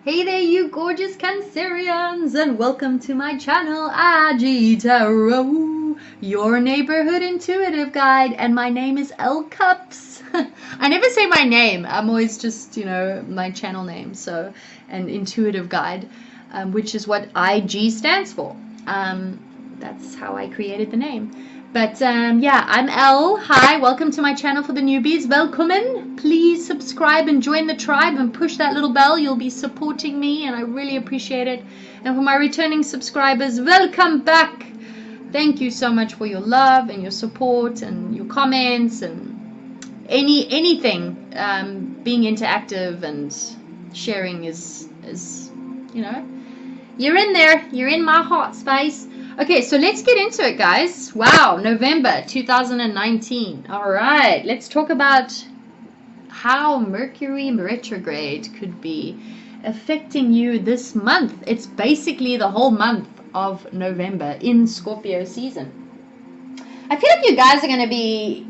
Hey there, you gorgeous Cancerians, and welcome to my channel, igtarot, your neighborhood intuitive guide, and my name is Elle Cups. I never say my name. I'm always just, my channel name, so an intuitive guide, which is what IG stands for. That's how I created the name. But yeah, I'm Elle. Hi, welcome to my channel for the newbies. Welcome. Please subscribe and join the tribe and push that little bell. You'll be supporting me and I really appreciate it. And for my returning subscribers, welcome back. Thank you so much for your love and your support and your comments and anything. Being interactive and sharing is you're in there. You're in my heart space. Okay, so let's get into it, guys. Wow, November 2019. All right, let's talk about how Mercury retrograde could be affecting you this month. It's basically the whole month of November in Scorpio season. I feel like you guys are going to be,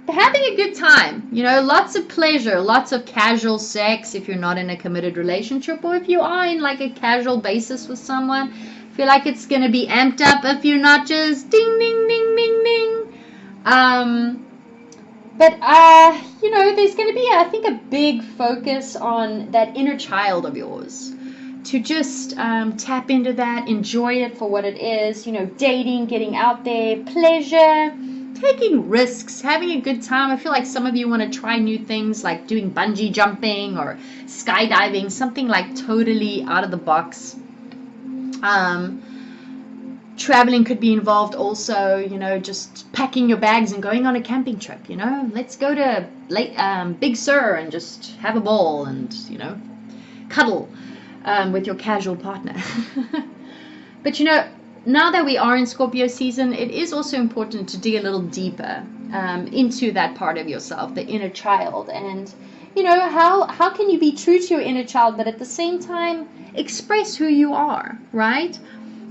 having a good time. Lots of pleasure, lots of casual sex if you're not in a committed relationship, or if you are in like a casual basis with someone. Feel like it's going to be amped up if you're not just ding, ding, ding, ding, ding. But there's going to be, I think, a big focus on that inner child of yours. To just tap into that, enjoy it for what it is, dating, getting out there, pleasure, taking risks, having a good time. I feel like some of you want to try new things like doing bungee jumping or skydiving, something like totally out of the box. Traveling could be involved also, just packing your bags and going on a camping trip, let's go to Big Sur and just have a ball and, cuddle with your casual partner. But, now that we are in Scorpio season, it is also important to dig a little deeper into that part of yourself, the inner child. And, how can you be true to your inner child, but at the same time, express who you are, right?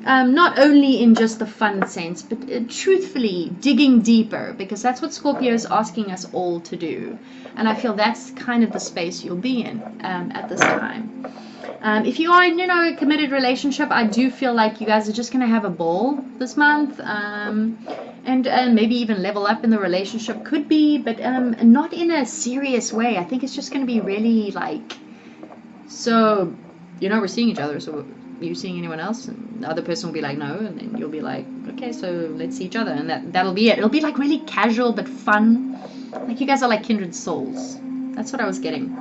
Not only in just the fun sense, but truthfully digging deeper, because that's what Scorpio is asking us all to do. And I feel that's kind of the space you'll be in at this time. If you are in, a committed relationship, I do feel like you guys are just going to have a ball this month. And maybe even level up in the relationship, could be, but not in a serious way. I think it's just going to be really like, so, we're seeing each other, so are you seeing anyone else? And the other person will be like, no, and then you'll be like, okay, so let's see each other, and that'll be it. It'll be like really casual but fun. Like you guys are like kindred souls. That's what I was getting.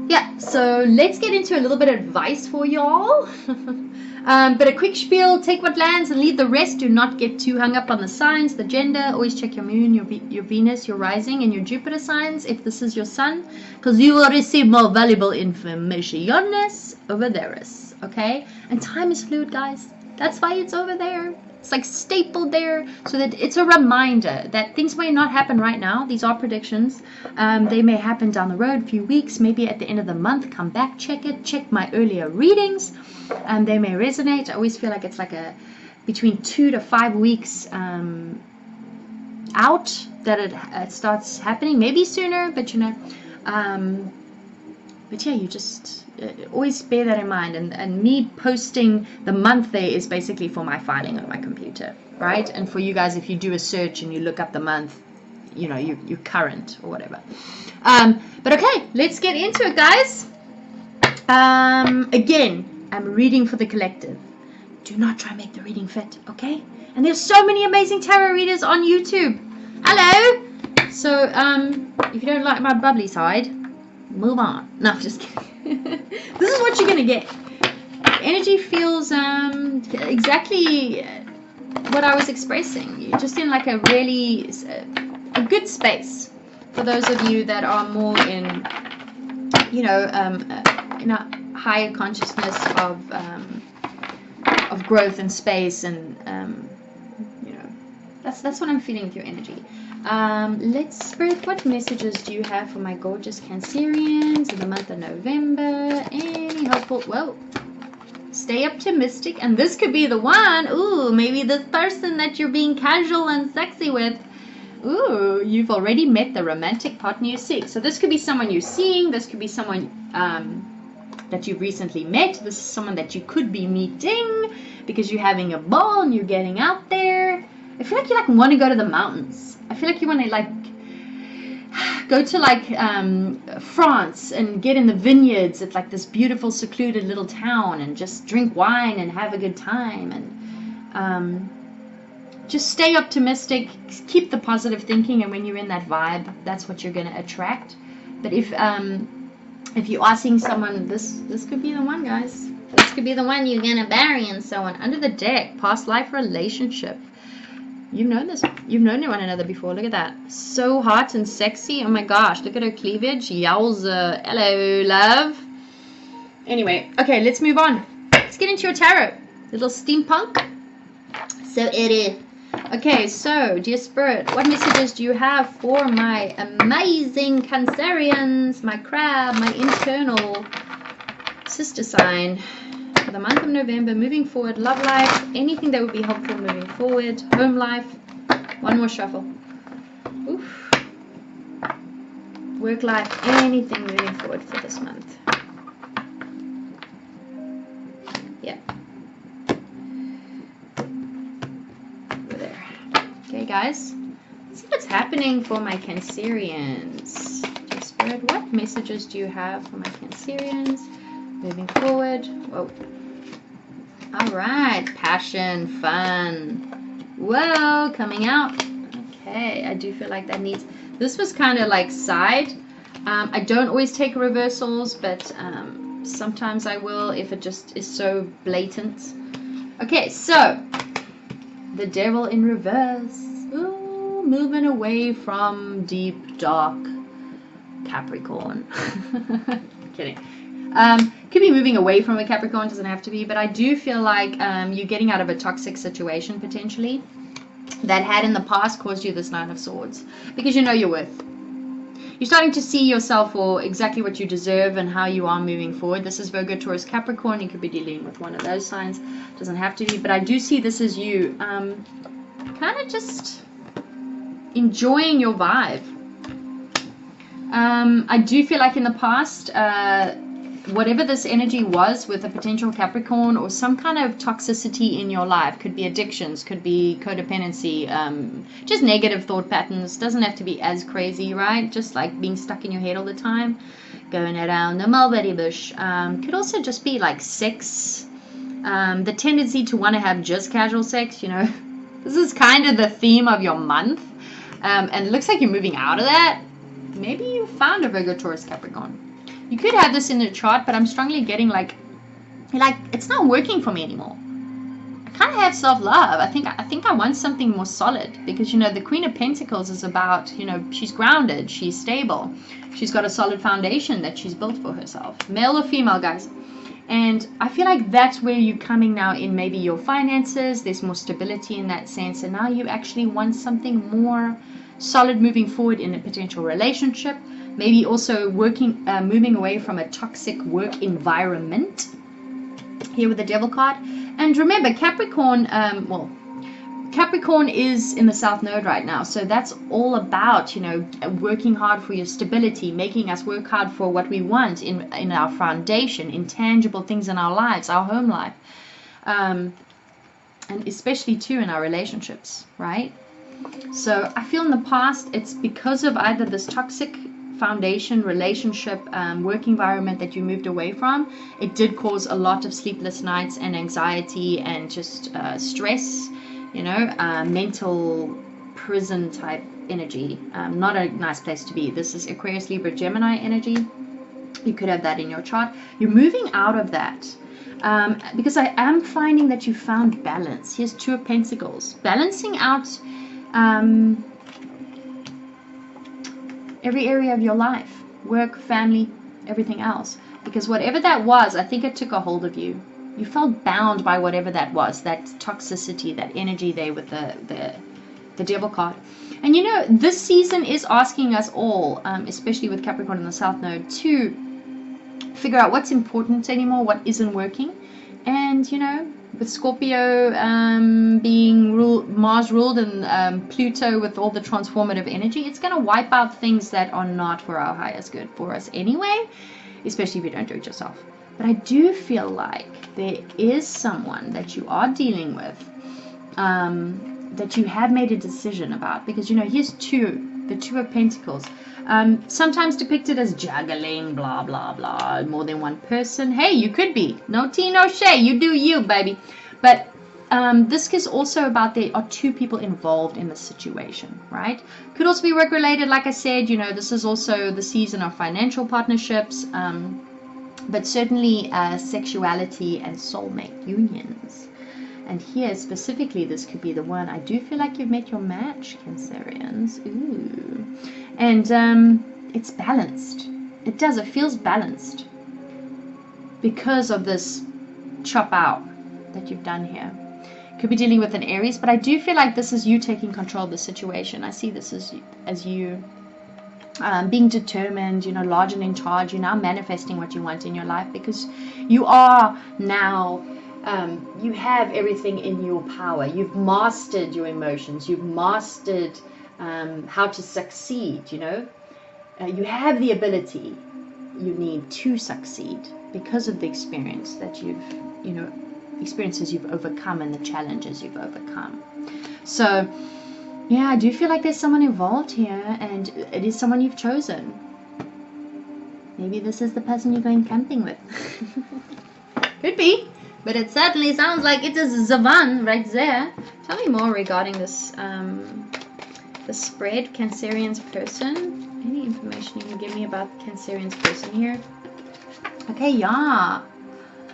Yeah, so let's get into a little bit of advice for y'all. But a quick spiel, take what lands and leave the rest. Do not get too hung up on the signs, the gender. Always check your moon, your Venus, your rising, and your Jupiter signs if this is your sun, because you will receive more valuable information over there. Okay? And time is fluid, guys. That's why it's over there. It's like stapled there, so that it's a reminder that things may not happen right now. These are predictions. They may happen down the road, a few weeks, maybe at the end of the month. Come back, check it. Check my earlier readings. They may resonate. I always feel like it's like between 2 to 5 weeks out that it starts happening. Maybe sooner, but but yeah, you just always bear that in mind. And me posting the month there is basically for my filing on my computer, right? And for you guys, if you do a search and you look up the month, you're current or whatever. But okay, let's get into it, guys. Again, I'm reading for the collective. Do not try and make the reading fit, okay? And there's so many amazing tarot readers on YouTube. Hello! So, if you don't like my bubbly side, move on. No, I'm just kidding. This is what you're going to get. Energy feels exactly what I was expressing. You're just in like a really a good space. For those of you that are more in, in a higher consciousness of growth and space, and that's what I'm feeling with your energy. Let's, Spirit, what messages do you have for my gorgeous Cancerians in the month of November? Any hopeful, well, stay optimistic, and this could be the one. Ooh, maybe this person that you're being casual and sexy with Ooh, you've already met the romantic partner you seek. So this could be someone you're seeing. This could be someone that you've recently met. This is someone that you could be meeting because you're having a ball and you're getting out there. I feel like you want to go to the mountains. I feel like you want to go to France and get in the vineyards at this beautiful secluded little town and just drink wine and have a good time and just stay optimistic, keep the positive thinking, and when you're in that vibe, that's what you're going to attract. But if you are seeing someone, this could be the one, guys. This could be the one you're going to marry and so on. Under the deck, past life relationship. You've known this. You've known one another before. Look at that. So hot and sexy. Oh my gosh. Look at her cleavage. Yowza. Hello, love. Anyway. Okay, let's move on. Let's get into your tarot. Little steampunk. So it is. Okay, so, dear Spirit, what messages do you have for my amazing Cancerians, my crab, my internal sister sign for the month of November, moving forward, love life, anything that would be helpful moving forward, home life, one more shuffle, oof, work life, anything moving forward for this month. Yeah. Okay, guys, let's see what's happening for my Cancerians. Dear Spirit, what messages do you have for my Cancerians moving forward? Whoa. All right, passion, fun. Whoa, coming out. Okay, I do feel like that needs. This was kind of side. I don't always take reversals, but sometimes I will if it just is so blatant. Okay, so. The Devil in reverse. Ooh, moving away from deep, dark Capricorn. Kidding. Could be moving away from a Capricorn, doesn't have to be, but I do feel like you're getting out of a toxic situation potentially that had in the past caused you this Nine of Swords because you know your worth. You're starting to see yourself for exactly what you deserve and how you are moving forward. This is Virgo, Taurus, Capricorn. You could be dealing with one of those signs. Doesn't have to be, but I do see this as you kind of just enjoying your vibe. I do feel like in the past, whatever this energy was with a potential Capricorn or some kind of toxicity in your life, could be addictions, could be codependency, just negative thought patterns, doesn't have to be as crazy, right? Just being stuck in your head all the time, going around the mulberry bush. Could also just be sex, the tendency to want to have just casual sex, This is kind of the theme of your month, and it looks like you're moving out of that. Maybe you found a Virgo, Taurus, Capricorn. You could have this in the chart, but I'm strongly getting it's not working for me anymore. I kind of have self-love. I think I want something more solid because, the Queen of Pentacles is about, she's grounded, she's stable. She's got a solid foundation that she's built for herself. Male or female, guys. And I feel like that's where you're coming now in maybe your finances. There's more stability in that sense. And now you actually want something more solid moving forward in a potential relationship. Maybe also moving away from a toxic work environment. Here with the Devil card. And remember, Capricorn, Capricorn is in the South Node right now. So that's all about, working hard for your stability, making us work hard for what we want in our foundation, intangible things in our lives, our home life. And especially, too, in our relationships, right? So I feel in the past, it's because of either this toxic foundation, relationship, work environment that you moved away from. It did cause a lot of sleepless nights and anxiety and just stress, mental prison type energy. Not a nice place to be. This is Aquarius, Libra, Gemini energy. You could have that in your chart. You're moving out of that. Because I am finding that you found balance. Here's Two of Pentacles. Balancing out every area of your life, work, family, everything else. Because whatever that was, I think it took a hold of you. You felt bound by whatever that was, that toxicity, that energy there with the Devil card. And this season is asking us all, especially with Capricorn in the South Node, to figure out what's important anymore, what isn't working, and with Scorpio being Mars ruled, and Pluto with all the transformative energy, it's going to wipe out things that are not for our highest good for us anyway, especially if you don't do it yourself. But I do feel like there is someone that you are dealing with that you have made a decision about, because here's the Two of Pentacles, sometimes depicted as juggling, blah blah blah, more than one person. Hey, you could be, no tea no shade, you do you, baby. But this is also about there are two people involved in the situation, right? Could also be work related, like I said. This is also the season of financial partnerships, but certainly sexuality and soulmate unions. And here specifically, this could be the one. I do feel like you've met your match, Cancerians. Ooh. And it's balanced. It does. It feels balanced because of this chop out that you've done here. Could be dealing with an Aries, but I do feel like this is you taking control of the situation. I see this as you being determined, large and in charge. You're now manifesting what you want in your life, because you are now... you have everything in your power. You've mastered your emotions. You've mastered how to succeed. You have the ability you need to succeed because of the experience that experiences you've overcome and the challenges you've overcome. So yeah, I do feel like there's someone involved here, and it is someone you've chosen. Maybe this is the person you're going camping with. Could be. But it certainly sounds like it is Zavan right there. Tell me more regarding this the spread, Cancerian's person. Any information you can give me about Cancerian's person here? Okay, yeah.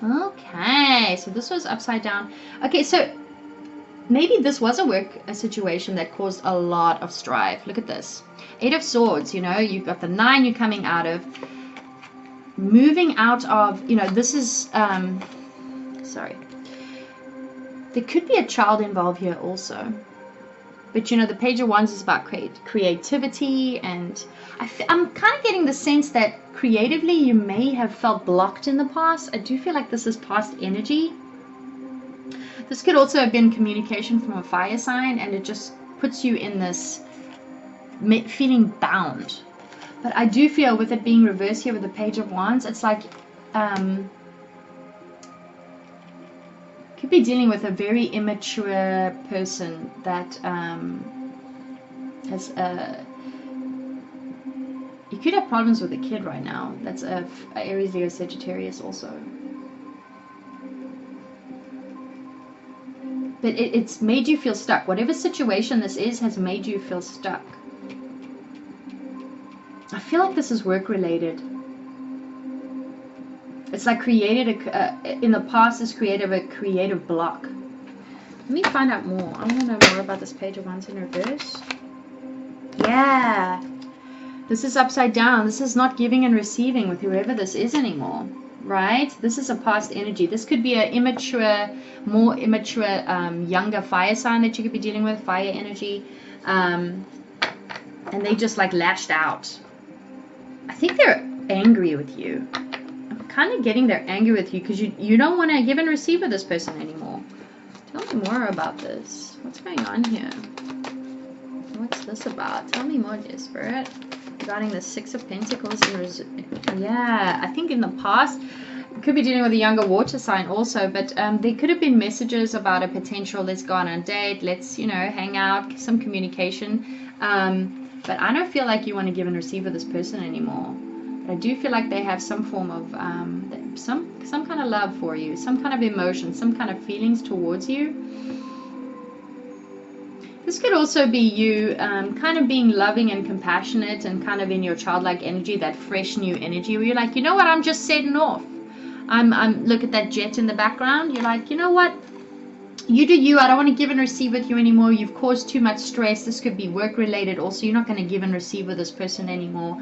Okay, so this was upside down. Okay, so maybe this was a situation that caused a lot of strife. Look at this. 8 of Swords, you've got the 9 you're coming out of. Moving out of, this is... sorry, there could be a child involved here also, but the Page of Wands is about creativity, and I'm kind of getting the sense that creatively you may have felt blocked in the past. I do feel like this is past energy. This could also have been communication from a fire sign, and it just puts you in this feeling bound. But I do feel with it being reversed here with the Page of Wands, it's like could be dealing with a very immature person that has you could have problems with a kid right now. That's a Aries, Leo, Sagittarius also. But it's made you feel stuck. Whatever situation this is has made you feel stuck. I feel like this is work related. It's like created in the past has created a creative block. Let me find out more. I want to know more about this Page of Wands in reverse. Yeah. This is upside down. This is not giving and receiving with whoever this is anymore. Right? This is a past energy. This could be an immature, more immature, younger fire sign that you could be dealing with, fire energy. And they just like lashed out. I think they're angry with you. Kind of getting they're angry with you because you don't want to give and receive with this person anymore. Tell me more about this. What's going on here? What's this about? Tell me more, dear Spirit, regarding the 6 of Pentacles. Yeah, I think in the past you could be dealing with a younger water sign also, but there could have been messages about a potential let's go on a date, let's hang out, some communication. But I don't feel like you want to give and receive with this person anymore. I do feel like they have some form of some kind of love for you, some kind of emotion, some kind of feelings towards you. This could also be you kind of being loving and compassionate and kind of in your childlike energy, that fresh new energy where you're like, you know what, I'm just setting off. I'm look at that jet in the background. You're like, you know what? You do you. I don't want to give and receive with you anymore. You've caused too much stress. This could be work related also. You're not going to give and receive with this person anymore.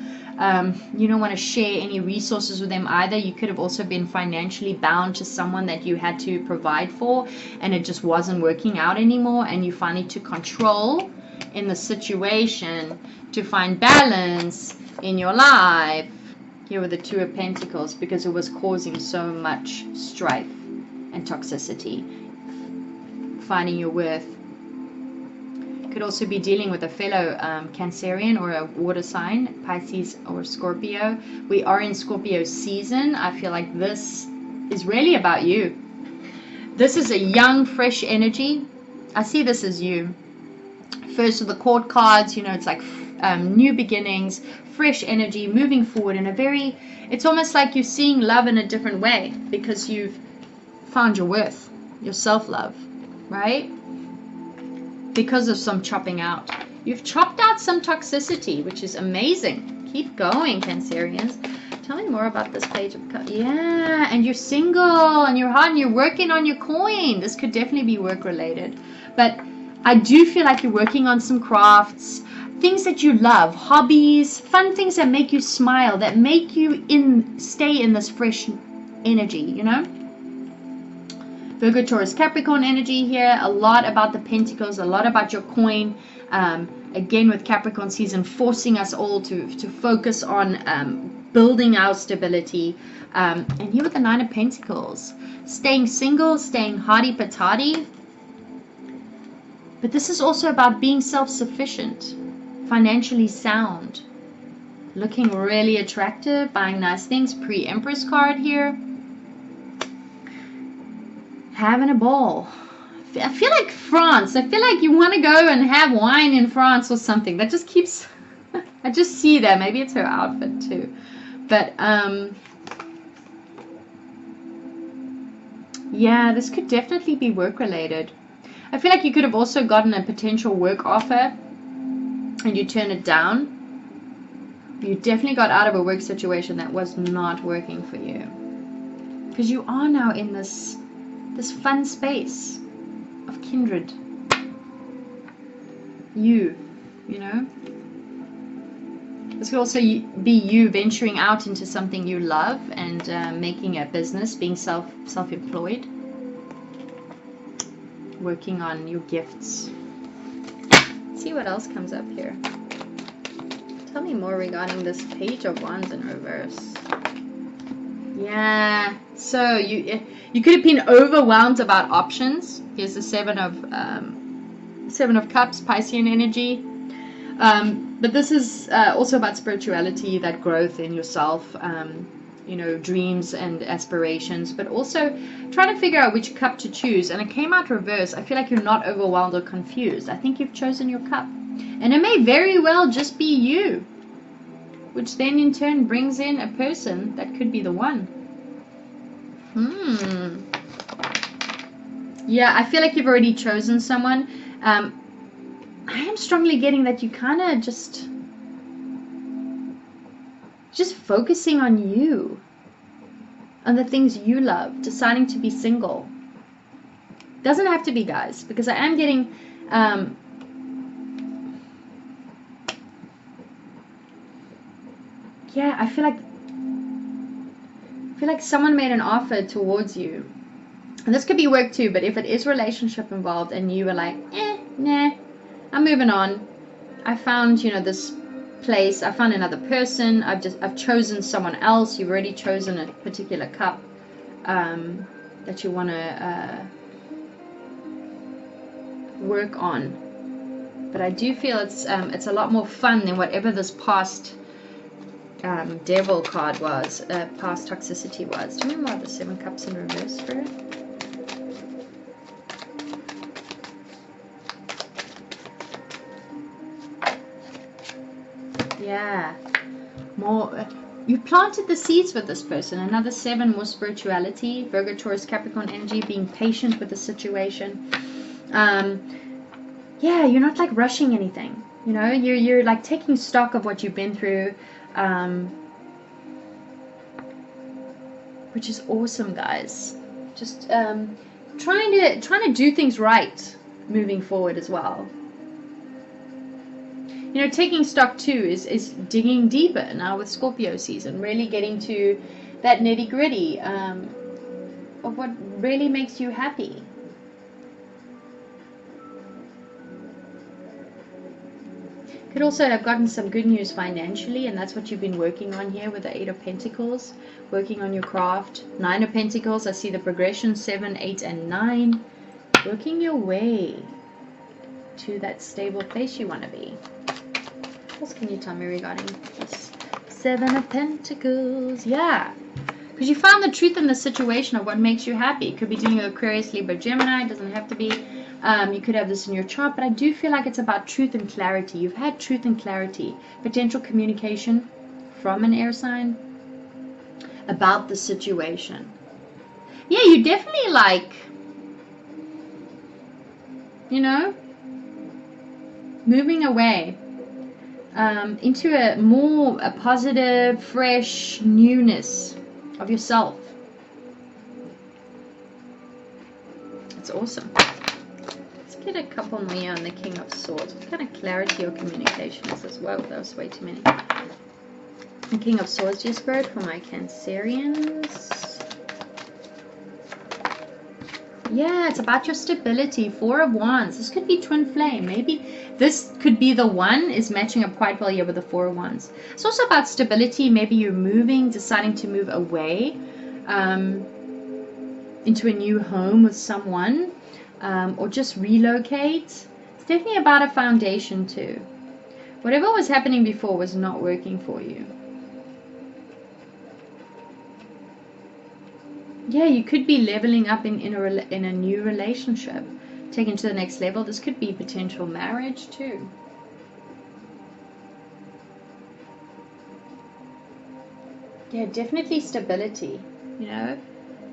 You don't want to share any resources with them either. You could have also been financially bound to someone that you had to provide for, and it just wasn't working out anymore, and you finally took control in the situation to find balance in your life here with the 2 of Pentacles, because it was causing so much strife and toxicity finding your worth. Could also be dealing with a fellow Cancerian or a water sign, Pisces or Scorpio. We are in Scorpio season. I feel like this is really about you. This is a young, fresh energy. I see this as you. First of the court cards, you know, it's like new beginnings, fresh energy, moving forward in a very, it's almost like you're seeing love in a different way because you've found your worth, your self-love, right? Because of some chopping out. You've chopped out some toxicity, which is amazing. Keep going, Cancerians. Tell me more about this page of cups. Yeah, and you're single and you're hot and you're working on your coin. This could definitely be work related. But I do feel like you're working on some crafts, things that you love, hobbies, fun things that make you smile, that make you stay in this fresh energy, you know? Virgo, Taurus, Capricorn energy here. A lot about the Pentacles, a lot about your coin. Again, with Capricorn season, forcing us all to focus on building our stability. And here with the Nine of Pentacles, staying single, staying hardy-patati. But this is also about being self-sufficient, financially sound, looking really attractive, buying nice things. Pre-Empress card here. Having a ball. I feel like France. I feel like you want to go and have wine in France or something. That just keeps... I just see that. Maybe it's her outfit too. But, yeah, this could definitely be work-related. I feel like you could have also gotten a potential work offer and you turn it down. You definitely got out of a work situation that was not working for you. Because you are now in this fun space of kindred. You know. This could also be you venturing out into something you love and making a business, being self-employed, working on your gifts. Let's see what else comes up here. Tell me more regarding this Page of Wands in reverse. Yeah, so you could have been overwhelmed about options. Here's the Seven of Cups, Piscean energy. But this is also about spirituality, that growth in yourself, you know, dreams and aspirations, but also trying to figure out which cup to choose. And it came out reverse. I feel like you're not overwhelmed or confused. I think you've chosen your cup. And it may very well just be you, which then in turn brings in a person that could be the one. Yeah, I feel like you've already chosen someone. I am strongly getting that you kind of just focusing on you, on the things you love, deciding to be single. Doesn't have to be, guys, because I am getting yeah, I feel like someone made an offer towards you. And this could be work too, but if it is relationship involved and you were like, nah, I'm moving on. I found, you know, this place. I found another person. I've chosen someone else. You've already chosen a particular cup that you want to work on. But I do feel it's a lot more fun than whatever this past devil card was, past toxicity was. Tell me more of the Seven Cups in reverse, Spirit. Yeah, more. You planted the seeds with this person. Another 7, more spirituality. Virgo, Taurus, Capricorn energy, being patient with the situation. Yeah, you're not like rushing anything. You know, you're like taking stock of what you've been through, which is awesome, guys. Just trying to do things right moving forward as well. You know, taking stock too is digging deeper now with Scorpio season, really getting to that nitty gritty of what really makes you happy. Could also have gotten some good news financially, and that's what you've been working on here with the 8 of Pentacles, working on your craft. 9 of Pentacles, I see the progression, 7, 8, and 9. working your way to that stable place you want to be. What else can you tell me regarding this? 7 of Pentacles. Yeah. Because you found the truth in the situation of what makes you happy. It could be dealing with Aquarius, Libra, Gemini. It doesn't have to be. You could have this in your chart. But I do feel like it's about truth and clarity. You've had truth and clarity. Potential communication from an air sign about the situation. Yeah, you definitely like, you know, moving away into a positive, fresh newness of yourself. It's awesome. Let's get a couple more on the King of Swords. What kind of clarity or communication is this? Whoa, that was way too many. The King of Swords, dear Spirit, for my Cancerians. Yeah, it's about your stability. 4 of Wands. This could be twin flame. Maybe this could be the one is matching up quite well here with the 4 of Wands. It's also about stability. Maybe you're moving, deciding to move away into a new home with someone, or just relocate. It's definitely about a foundation too. Whatever was happening before was not working for you. Yeah, you could be leveling up in a new relationship, taken to the next level. This could be potential marriage too. Yeah, definitely stability, you know.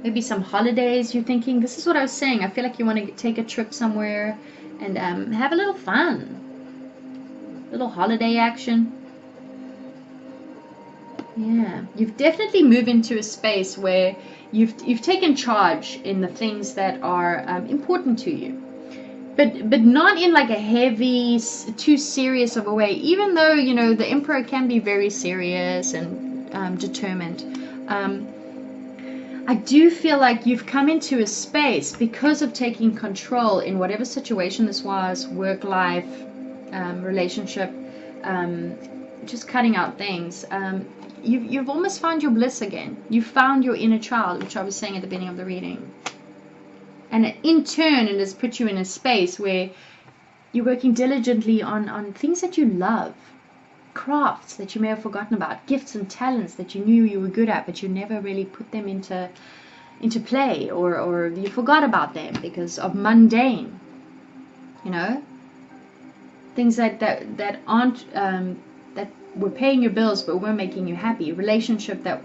Maybe some holidays you're thinking. This is what I was saying. I feel like you want to take a trip somewhere and have a little fun. Little holiday action. Yeah, you've definitely moved into a space where you've taken charge in the things that are important to you, but not in like a heavy, too serious of a way. Even though, you know, the Emperor can be very serious and determined, I do feel like you've come into a space because of taking control in whatever situation this was, work life, relationship, just cutting out things. You've almost found your bliss again. You found your inner child, which I was saying at the beginning of the reading. And in turn, it has put you in a space where you're working diligently on things that you love. Crafts that you may have forgotten about. Gifts and talents that you knew you were good at, but you never really put them into play. Or you forgot about them because of mundane. You know? Things that aren't... that were paying your bills but weren't making you happy. Relationship that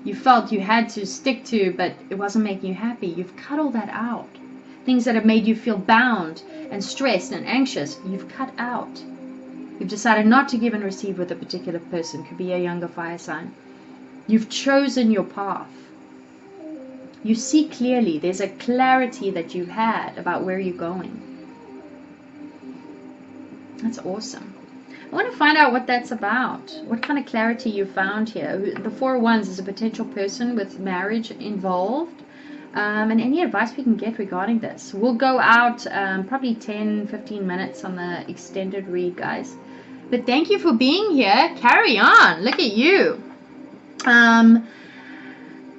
you felt you had to stick to but it wasn't making you happy. You've cut all that out. Things that have made you feel bound and stressed and anxious, you've cut out. You've decided not to give and receive with a particular person. Could be a younger fire sign. You've chosen your path. You see clearly. There's a clarity that you've had about where you're going. That's awesome. I want to find out what that's about. What kind of clarity you found here. The 4 of Wands is a potential person with marriage involved. And any advice we can get regarding this. We'll go out probably 10-15 minutes on the extended read, guys. But thank you for being here. Carry on. Look at you. I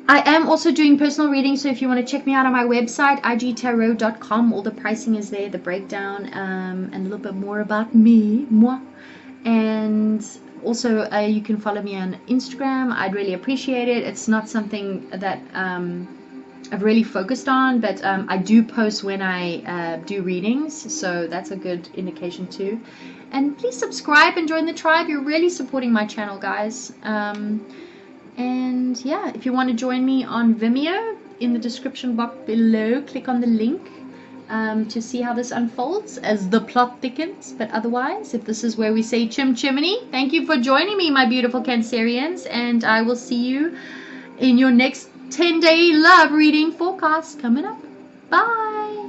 am also doing personal readings, so if you want to check me out on my website, igtarot.com, all the pricing is there, the breakdown, and a little bit more about moi. And also you can follow me on Instagram. I'd really appreciate it. It's not something that I've really focused on, but I do post when I do readings, so that's a good indication too. And please subscribe and join the tribe. You're really supporting my channel, guys. And yeah, if you want to join me on Vimeo, in the description box below, click on the link to see how this unfolds as the plot thickens. But otherwise, if this is where we say chim chimney, thank you for joining me, my beautiful Cancerians, and I will see you in your next 10-day love reading forecast coming up. Bye.